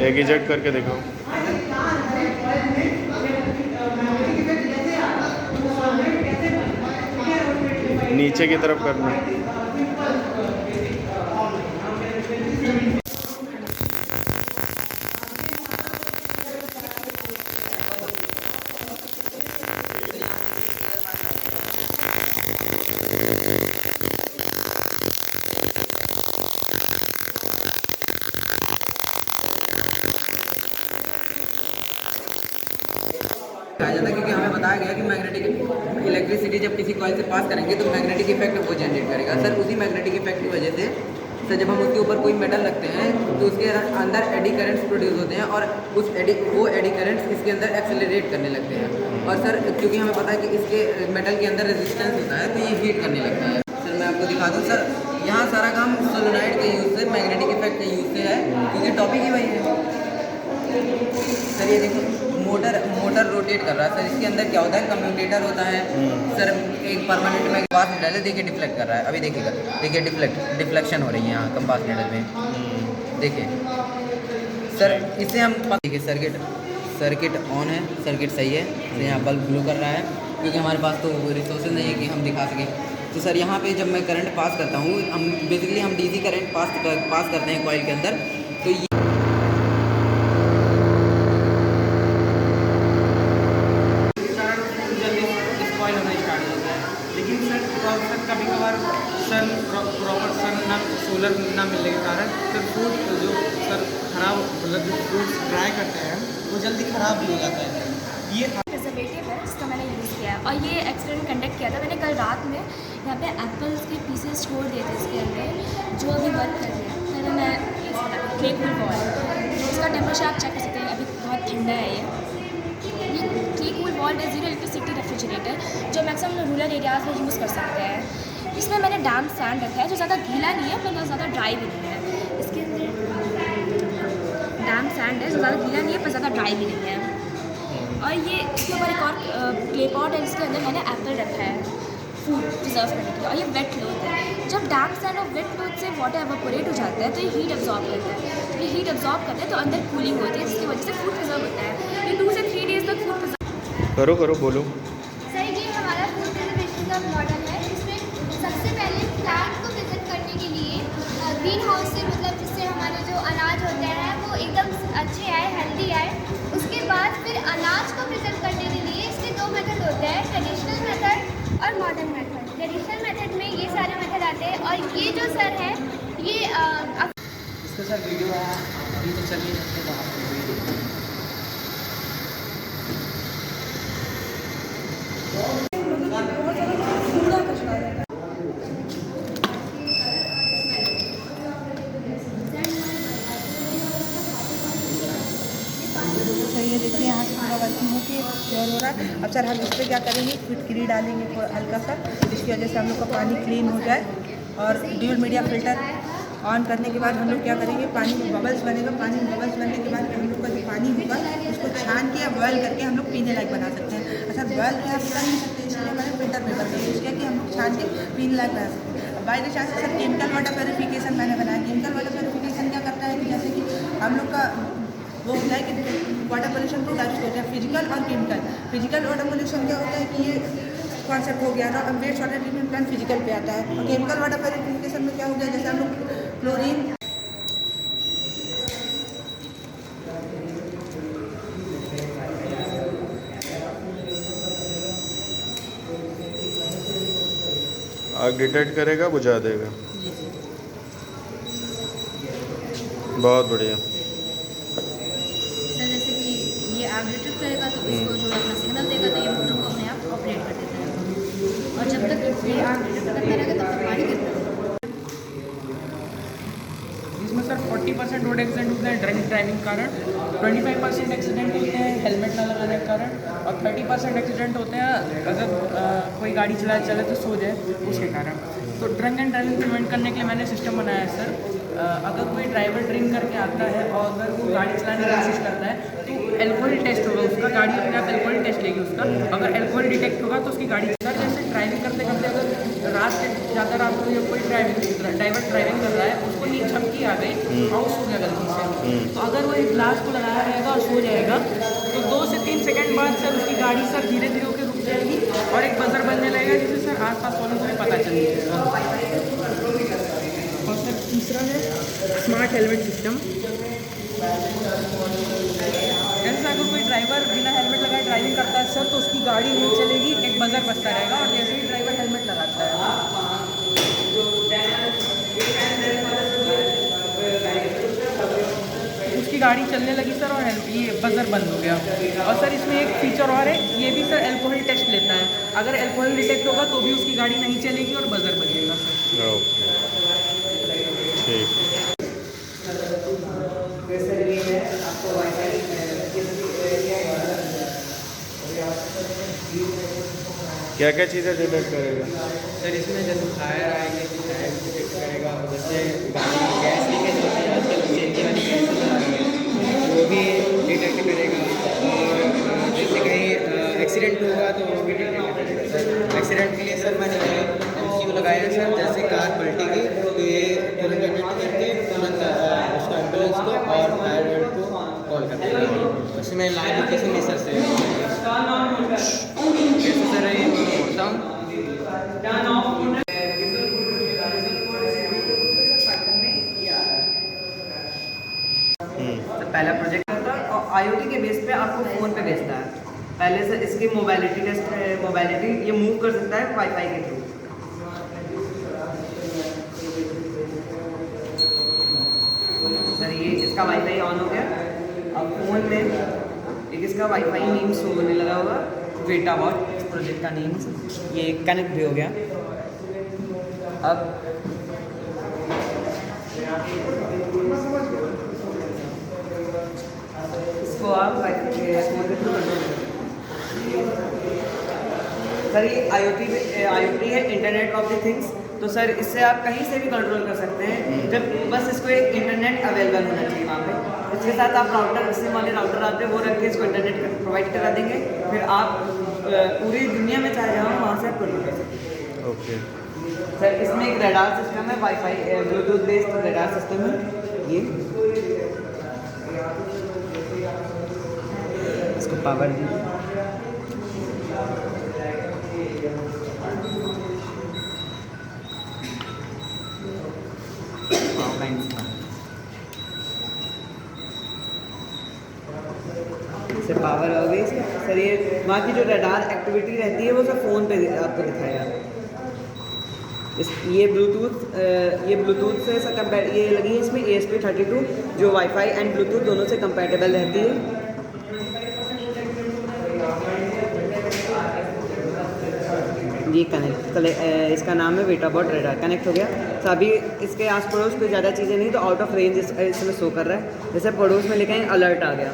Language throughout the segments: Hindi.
एक इजेक्ट करके देखो। नीचे की तरफ करना। कहा जाता है क्योंकि हमें बताया गया कि मैग्नेटिक इलेक्ट्रिसिटी जब किसी कॉइल से पास करेंगे तो मैग्नेटिक इफेक्ट वो जनरेट करेगा। सर उसी मैग्नेटिक इफेक्ट की वजह से सर जब हम उसके ऊपर कोई मेटल रखते हैं तो उसके अंदर एडी करंट्स प्रोड्यूस होते हैं और वो एडी करंट्स इसके अंदर एक्सेलरेट करने लगते हैं। और सर क्योंकि हमें पता है कि इसके मेटल के अंदर रेजिस्टेंस होता है तो ये हीट करने लगता है। सर मैं आपको दिखा दूँ सर, यहाँ सारा काम सोलेनॉइड के यूज़ से, मैग्नेटिक इफेक्ट के यूज़ से है क्योंकि टॉपिक ही वही है। सर ये देखिए मोटर रोटेट कर रहा है। सर इसके अंदर क्या होता है, कम्यूटेटर होता है सर, एक परमानेंट में कंपास नीडल है, देखिए डिफ्लेक्ट कर रहा है। अभी देखिएगा, देखिए डिफ्लेक्शन हो रही है यहाँ कंपास नीडल में, देखिए सर। इससे हम देखिए सर्किट ऑन है, सर्किट सही है। तो यहाँ बल्ब ब्लू कर रहा है क्योंकि हमारे पास तो रिसोर्सेज नहीं है कि हम दिखा सकें। तो सर यहाँ पे जब मैं करंट पास करता हूँ, हम बेसिकली हम डीसी करंट पास करते हैं कॉइल के अंदर, तो ये कभी कभार सन प्रॉपर सन ना सोलर ना मिलने के कारण सर फ्रूट जो सर खराब, मतलब जो फ्रूट्स ड्राई करते हैं वो जल्दी ख़राब भी हो जाता है। ये प्रिजर्वेटिव है जिसका मैंने यूज़ किया है और ये एक्सपेरिमेंट कंडक्ट किया था मैंने कल रात में। यहाँ पे एप्पल्स के पीसेस छोड़ दिए थे इसके अंदर जो अभी वर्क कर रहे हैं। पहले मैं क्ले कूल वॉल, उसका टेम्परेचर आप चेक कर सकते हैं, अभी बहुत ठंडा है ये क्ले कूल वॉल है 0 इलेक्ट्रिसिटी रेफ्रिजरेटर जो मैक्सिमम रूरल एरियाज़ में यूज़ कर सकते हैं। इसमें मैंने डैम्प सैंड रखा है जो ज़्यादा गीला नहीं है पर बहुत ज़्यादा ड्राई भी नहीं है। इसके अंदर डैम्प सैंड है जो ज़्यादा गीला नहीं है पर ज़्यादा ड्राई भी नहीं है। और ये इसके ऊपर एक और क्ले पॉट है जिसके अंदर मैंने एप्पल रखा है फूड प्रिजर्व करने के लिए। और ये वेट क्लोथ है। जब डैम्प सैंड और वेट क्लोथ से वाटर एवापोरेट हो जाता है तो ये हीट एब्जॉर्ब करता है। ये हीट एब्जॉर्ब करता है तो अंदर कूलिंग होती है जिसकी वजह से फूड प्रिजर्व होता है। ये 2 से 3 डेज़ तक फूड प्रिजर्व करो बोलो। सर ये हमारा फूड प्रिजर्वेशन का मॉडल है। इसमें सबसे पहले प्लांट को प्रिजर्व करने के लिए ग्रीन हाउस से, मतलब जिससे हमारे जो अनाज होते हैं वो एकदम अच्छे आए, हेल्दी आए। उसके बाद फिर अनाज को प्रिजर्व करने के लिए इसके 2 मेथड होते हैं, ट्रेडिशनल मेथड और मॉडर्न मेथड। ट्रेडिशनल मेथड में ये सारे मेथड आते हैं और ये जो सर है ये इसका सर वीडियो है अभी तो चलिए इसके बाद ये देखिए यहाँ से पूरा वर्किंग होके प्योर हो रहा है। अब सर हम इस पर क्या करेंगे, फिटकरी डालेंगे थोड़ा हल्का सा, जिसकी वजह से हम लोग का पानी क्लीन हो जाए। और ड्यूल मीडिया फिल्टर ऑन करने के बाद हम लोग क्या करेंगे, पानी में बबल्स बनेगा। पानी में बबल्स बनने के बाद हम लोग का जो पानी होगा उसको छान के या बॉयल करके हम लोग पीने लायक बना सकते हैं। अच्छा बॉयल के आप कर नहीं सकते, इसलिए मैंने फिल्टर पेपर का यूज़ किया कि हम लोग छान के पीने लायक बना सकते हैं। By chance sir chemical water purification मैंने बनाया। केमिकल वाटर प्योरीफिकेशन क्या करता है कि जैसे कि हम लोग का वो होता है कि वाटर पोल्यूशन 2 टाइप्स होते हैं, फिजिकल और केमिकल। फिजिकल वाटर पोल्यूशन क्या होता है कि ये कॉन्सेप्ट हो गया ना, अब waste water treatment plant physical पे आता है। और केमिकल वाटर प्योरीफिकेशन में क्या हो गया, जैसे हम लोग क्लोरीन आग डिटेक्ट करेगा, बुझा देगा। बहुत बढ़िया। सर जैसे कि ये आग डिटेक्ट करेगा तो इसको जो अपना सिग्नल देगा तो ये मोटर को अपने आप ऑपरेट कर देता है। और जब तक ये आग डिटेक्ट करता रहेगा तब तक पानी गिरता रहेगा। इसमें सर 40% रोड एक्सीडेंट होते हैं ड्रिंक ड्राइविंग कारण, 25% एक्सीडेंट होते हैं हेलमेट ना लगाने के कारण, और 30% एक्सीडेंट होते हैं अगर कोई गाड़ी चले तो सो जाए उसके कारण। तो ड्रिंक एंड ड्राइविंग प्रिवेंट करने के लिए मैंने सिस्टम बनाया है सर। अगर कोई ड्राइवर ड्रिंक करके आता है और अगर वो गाड़ी चलाने की कोशिश करता है तो एल्कोहल टेस्ट होगा उसका, गाड़ी अपने आप एल्कोहल टेस्ट लेगी उसका। अगर एल्कोहल डिटेक्ट होगा तो उसकी गाड़ी सर जैसे ड्राइविंग करते करते अगर रात के ज़्यादा रात को कोई ड्राइवर ड्राइविंग कर रहा है उसको नींद झपकी आ गई और सो गया गलती से, तो अगर वो इस ग्लास को लगाया रहेगा और सो जाएगा तो 2 से 3 सेकंड बाद सर उसकी गाड़ी सर धीरे धीरे होकर रुक जाएगी और एक बजर बनने लगेगा जिससे सर आसपास वालों को भी पता चल जाएगा। और सर तीसरा है स्मार्ट हेलमेट सिस्टम। जैसे अगर कोई ड्राइवर बिना हेलमेट लगाए ड्राइविंग करता है सर तो उसकी गाड़ी नहीं चलेगी, एक बजर बजता रहेगा और जैसे ही ड्राइवर हेलमेट लगाता है उसकी गाड़ी चलने लगी सर और ये बजर बंद हो गया। और सर इसमें एक फीचर और है, ये भी सर अल्कोहल टेस्ट लेता है, अगर अल्कोहल डिटेक्ट होगा तो भी उसकी गाड़ी नहीं चलेगी और बजर बजेगा सर। ओके ठीक। क्या क्या चीज़ें डिटेक्ट करेगा सर? इसमें जैसे फायर आएंगे फायर डिटेक्ट करेगा, जैसे गाड़ी गैस लीकेज होती है आजकल सीएनजी वाली गैस है वो भी डिटेक्ट करेगा, और जैसे कहीं एक्सीडेंट हुआ तो वो भी डिटेक्ट करेगा सर। एक्सीडेंट के लिए सर मैंने MCU लगाया है सर, जैसे कार पलटेगी तो ये तुरंत डिटेक्ट करके तुरंत उसको एम्बुलेंस को और फायर ब्रिगेड को कॉल करते हैं। उसमें लाइव लोकेशन भी सर से कैसे सर ये होता हूँ। तो पहला प्रोजेक्ट होता है और IoT के बेस पे आपको फ़ोन पे भेजता है। पहले से इसकी मोबाइलिटी टेस्ट, मोबाइलिटी ये मूव कर सकता है वाईफाई के थ्रू। सर ये इसका वाईफाई ऑन हो गया, अब फ़ोन में एक इसका वाईफाई नेम शो होने लगा होगा, वेटाबॉट इस प्रोजेक्ट का नेम, ये कनेक्ट भी हो गया। अब इसको आप फ़ोन के थ्रू कंट्रोल करें। सर ये IoT है, इंटरनेट ऑफ द थिंग्स, तो सर इससे आप कहीं से भी कंट्रोल कर सकते हैं, जब बस इसको एक इंटरनेट अवेलेबल होना चाहिए वहाँ पे। इसके साथ आप राउटर, सिम वाले राउटर आते हैं वो रख के इसको इंटरनेट प्रोवाइड करा देंगे, फिर आप पूरी दुनिया में चाहे जाओ वहाँ से आप कंट्रोल कर सकते हैं। ओके सर इसमें एक रडार सिस्टम है, wifi Bluetooth based radar system है ये। इसको पावर से पावर हो गई सर। ये वहाँ की जो रडार एक्टिविटी रहती है वो सब फ़ोन पे आपको दिखाएगा। ये ब्लूटूथ से सर कंपेयर, ये लगी है इसमें ESP32 जो वाईफाई एंड ब्लूटूथ दोनों से कंपैटिबल रहती है। ये कनेक्ट, इसका नाम है वेटाबॉट रडार, कनेक्ट हो गया। तो अभी इसके आस पड़ोस कोई ज़्यादा चीज़ें नहीं, तो आउट ऑफ रेंज इसमें शो कर रहा है। जैसे पड़ोस में लिखा है अलर्ट आ गया,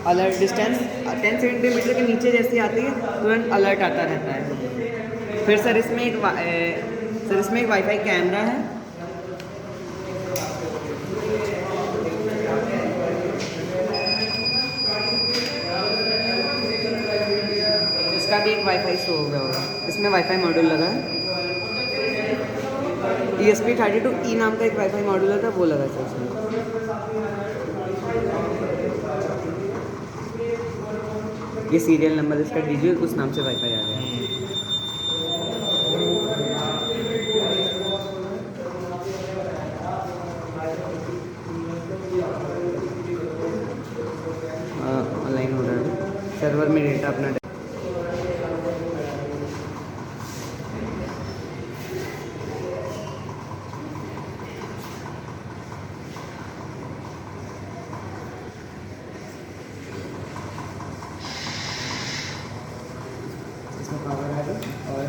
अलर्ट डिस्टेंस 10 सेंटीमीटर के नीचे जैसी आती है तुरंत अलर्ट आता रहता है। फिर सर इसमें एक वाईफाई कैमरा है, इसका भी एक वाईफाई शो हो गया होगा। इसमें वाईफाई मॉड्यूल लगा है, ESP32E नाम का एक वाईफाई मॉड्यूल था वो लगा था इसमें। ये सीरियल नंबर इसका डीजिए, उस नाम से वाईफाई आ गया। ऑनलाइन हो रहा है सर्वर में डेटा अपना। इसमें पावर आ गई और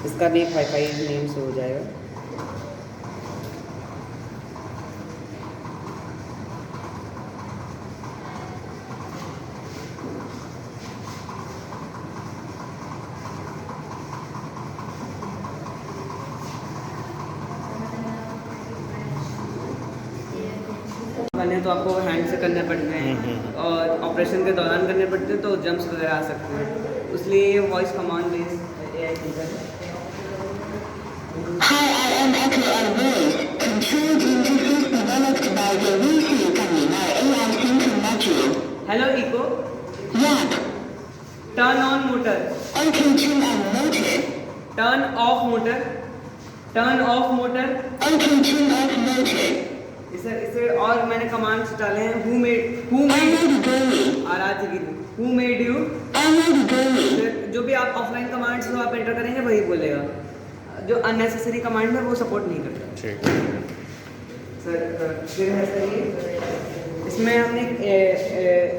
इसका भी एक वाईफाई नेम से हो जाएगा। करने तो आपको हैंड से करने पड़ते हैं और ऑपरेशन के दौरान करने पड़ते हैं, तो जंप्स वगैरह आ सकते हैं, इसलिए ये voice command based AI feature है। Hi, I am Echo on Voice. Controlled interface developed by the VC company, AI thinking module. Hello Echo, Yap. Turn on motor, Okay, turn on motor. Turn off motor, turn off motor. Okay, turn off motor. इसे और मैंने कमांड्स डाले हैं हु मेड Already going. आराधगिरी, who made you. Already going. जो भी आप ऑफलाइन कमांड्स जो आप एंटर करेंगे वही बोलेगा, जो अननेसेसरी कमांड है वो सपोर्ट नहीं करता। ठीक है। सर फिर है सर ये इसमें हमने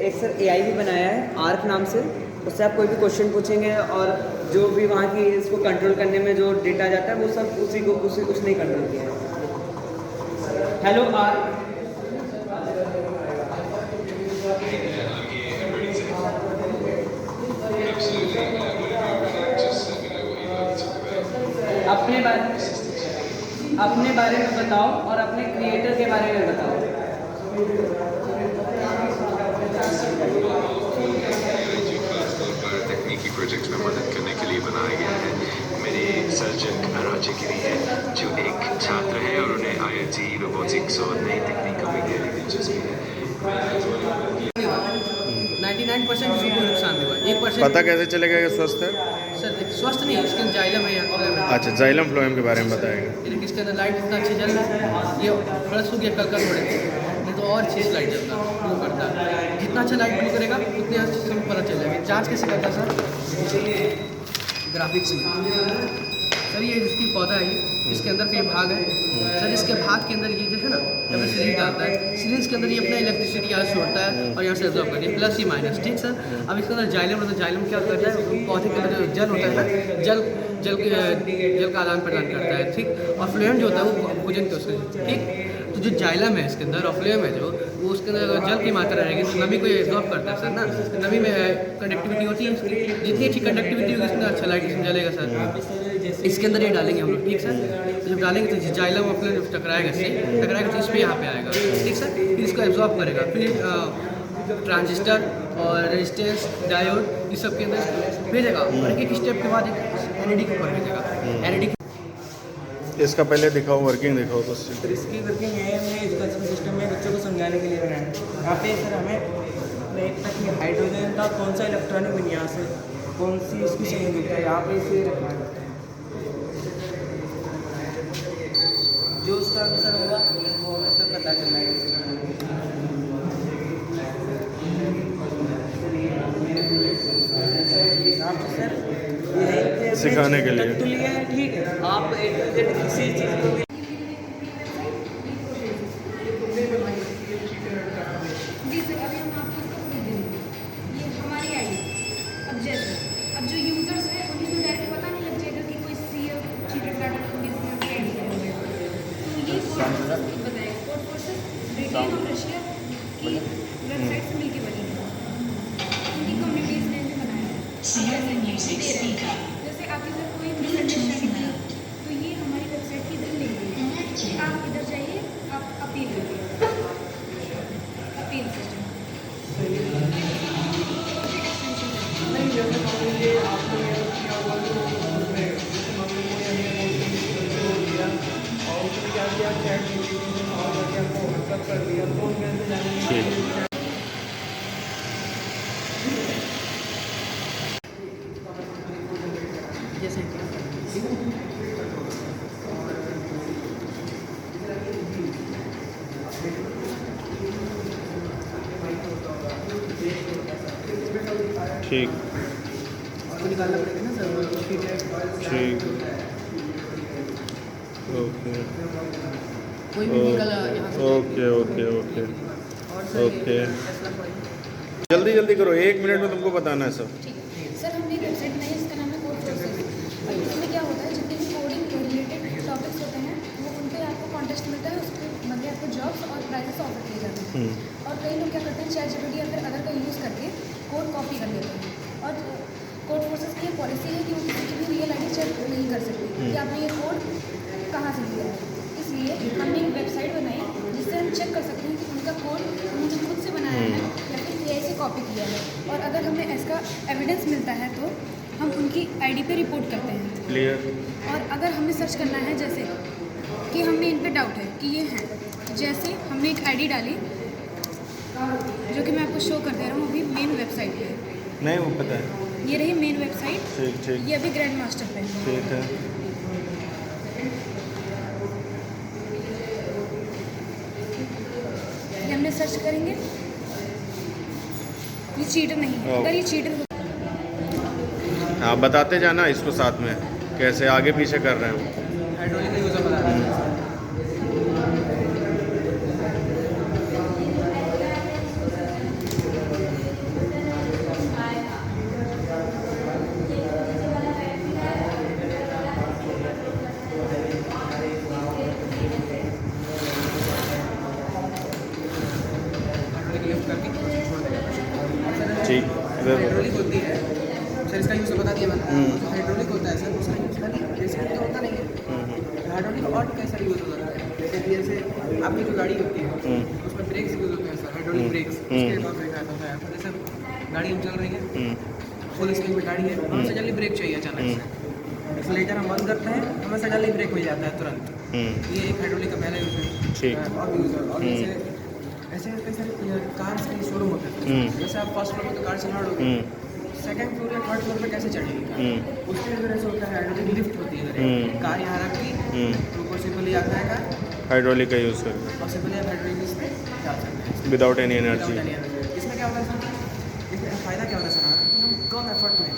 एक सर एआई भी बनाया है आर्क नाम से, उससे आप कोई भी क्वेश्चन पूछेंगे और जो भी वहाँ की इसको कंट्रोल करने में जो डेटा जाता है वो सब उसने ही कंट्रोल किया है। हेलो आर्क, अपने बारे में बताओ और अपने क्रिएटर के बारे में बताओ। तकनीकी प्रोजेक्ट में मदद करने के लिए बनाया गया है। मेरे सर्जन आराधगिरी है जो एक छात्र है और उन्हें IoT रोबोटिक्स और नई तकनीकों में गहरी दिलचस्पी है। 99% किसी को नुकसान नहीं हुआ, 1% पता कैसे चलेगा कि स्वस्थ है? सर स्वस्थ नहीं है, इसके अंदर जाइलम है या अच्छा, जाइलम फ्लोएम के बारे में बताएंगे। ये देखिए इसके अंदर लाइट इतना अच्छी जल रहा है, ये फ्लश हो गया कल थोड़े नहीं तो और अच्छी लाइट जलता ब्लू करता है। जितना अच्छा लाइट ब्लू करेगा उतनी अच्छी समय पता चल जाएगा। जाँच कैसे करता है सर? ग्राफिक्स में सर ये जिसकी पौधा है इसके अंदर के भाग है सर, इसके भाग के अंदर ये जो है ना जब सीरीज डालता है, सीरीज के अंदर ये अपना इलेक्ट्रिसिटी यहाँ से छोड़ता है और यहाँ से एब्जॉर्ब करती है, प्लस ही माइनस। ठीक सर, अब इसके अंदर जाइलम होता है, जाइलम क्या करता है पौधे के अंदर जो जल होता है ना, जल का आदान प्रदान करता है। ठीक, और फ्लोएम जो होता है वो भोजन के उसके। ठीक, तो जो जाइलम है इसके अंदर और फ्लोएम है जो वो उसके अंदर जल की मात्रा रहेगी तो नमी को एब्जॉर्ब करता है सर ना। नमी में कंडक्टिविटी होती है, जितनी अच्छी कंडक्टिविटी होगी उतना अच्छा लाइट इसमें जलेगा सर। इसके अंदर ये डालेंगे हम लोग। ठीक सर, तो जब डालेंगे तो जाइलम और फ्लोएम टकराएगा तो इस पर यहाँ पे आएगा। ठीक सर, फिर इसको एब्जॉर्ब करेगा, फिर ट्रांजिस्टर और रेजिस्टेंस डायोड इस सब के अंदर भेजेगा और एक एक स्टेप के बाद एक LED के ऊपर भेजेगा। LED इसका पहले दिखाओ, वर्किंग दिखाओ तो। सर इसकी वर्किंग है, हमने एजुकेशन सिस्टम में बच्चों को समझाने के लिए बनाया है। यहाँ पे सर हमें एक तक ये हाइड्रोजन का कौन सा इलेक्ट्रॉनिक विन्यास है, कौन सी उसकी संयोजकता है, यहाँ पे इसे रखना है। जो उसका आंसर होगा वो हमें सर पता करना है। आप सर ये सिखाने के लिए तो लिया है। ठीक है, आप किसी चीज़ को भी जी सर, अभी हम आपको इसको भेज देंगे। ये हमारी आईडी। अब जो यूजर्स हैं उन्हें तो डायरेक्ट पता नहीं लग जाएगा कि कोई CF चीटेड डाटा को इसमें अपने आईडी कर दिया। तो ये कोड फोर्सेस बताएगा। कोड फोर्सेस ब्रिटेन और रशिया की वेबसाइट से मिलकर बनी है, उनकी कम्युनिटीज़ ने इन्हें बनाया है। जैसे आपके साथ कोई मिसअंडरस्टैंडिंग है तो ये हमारी वेबसाइट की इधर लिंक है, आप इधर जाइए, आप अपील करिए, अपील सिस्टम। ठीक उसको निकालना पड़ेगा ना सर, ठीक ओके कोई भी निकला यहाँ से। ओके ओके ओके और सर ओके, जल्दी करो, 1 मिनट में तुमको बताना है सब। सर हमने एक वेबसाइट बनाई है, इसका नाम है कोड फोर्सेस। और इसमें क्या होता है, जितने भी कोडिंग रिलेटेड टॉपिक्स होते हैं वो उन पर आपको कॉन्टेस्ट मिलता है, उसके बदले आपको जॉब्स और प्राइजेस ऑफर किए जाते हैं। और कई लोग क्या करते हैं, ChatGPT या फिर अदर का यूज़ करके कोड कॉपी कर लेते हैं। और कोड फोर्सेस की पॉलिसी है कि वो किसी की भी रियल ID चेक नहीं कर सकती कि आपने ये कोड कहाँ से लिया है। इसलिए हमने एक वेबसाइट बनाई जिससे हम चेक कर सकते हैं कि उनका कोड उन्होंने खुद से बनाया है या फिर AI से कॉपी किया है। और अगर हमें इसका एविडेंस मिलता है तो हम उनकी आईडी पे रिपोर्ट करते हैं। क्लियर। और अगर हमें सर्च करना है, जैसे कि हमें इन पे डाउट है कि ये हैं, जैसे हमने एक आईडी डाली जो कि मैं आपको शो कर दे रहा हूँ अभी मेन वेबसाइट पे। नहीं वो पता है। ये रही मेन वेबसाइट। ठीक ठीक। ये अभी ग्रैंड मास्टर पे है। ठीक है। ये हमने सर्च करेंगे, ये चीटर नहीं है। अगर ये चीटर आप बताते जाना इसको साथ में कैसे आगे पीछे कर रहे हैं। हाइड्रोलिक का यूज़र बता रहा है। ठीक। हाइड्रोलिक होती है सर, इसका यूज़ बता दिया मैंने। जो हाइड्रोलिक होता है सर, उसका यूज़ खाली रेसिंग तो होता नहीं है। हाइड्रोलिक और कैसा यूज़ होता है, जैसे आपकी जो गाड़ी होती है उसमें ब्रेक्स यूज़ होते हैं सर, हाइड्रोलिक ब्रेक्स। उसके बाद ब्रेक आता है, तो जैसे गाड़ी हम चल रही है, फुल स्पीड में गाड़ी है, हमें सडनली ब्रेक चाहिए अचानक से। एक्सीलरेटर हम बंद करते हैं, हमें सडनली ब्रेक मिल जाता है तुरंत। ये एक हाइड्रोलिक का पहला यूज़ है। ठीक। और यूज़ है, और जैसे ऐसे कई सारे कार्स के शोरूम होते हैं। जैसे आप फर्स्ट फ्लोर पर तो कार चला रहे हो, सेकंड फ्लोर या थर्ड फ्लोर पे कैसे चढ़ेगी? उसके अंदर ऐसे होता है, हाइड्रोलिक लिफ्ट होती है इधर। कार यहाँ रखी, ऊपर से पहले आता है कार, हाइड्रोलिक का यूज़ कर और से पहले आप हाइड्रोलिक इसमें डाल सकते हैं without any energy. without any energy। इसमें क्या होता है सर, इसमें फ़ायदा क्या होता है सर, कि हम कम एफर्ट में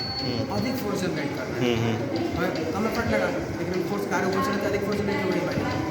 अधिक फोर्स जनरेट कर रहे हैं। हमें कम एफर्ट लगा, लेकिन हम फोर्स कार ऊपर से अधिक फोर्स जनरेट नहीं पाएंगे।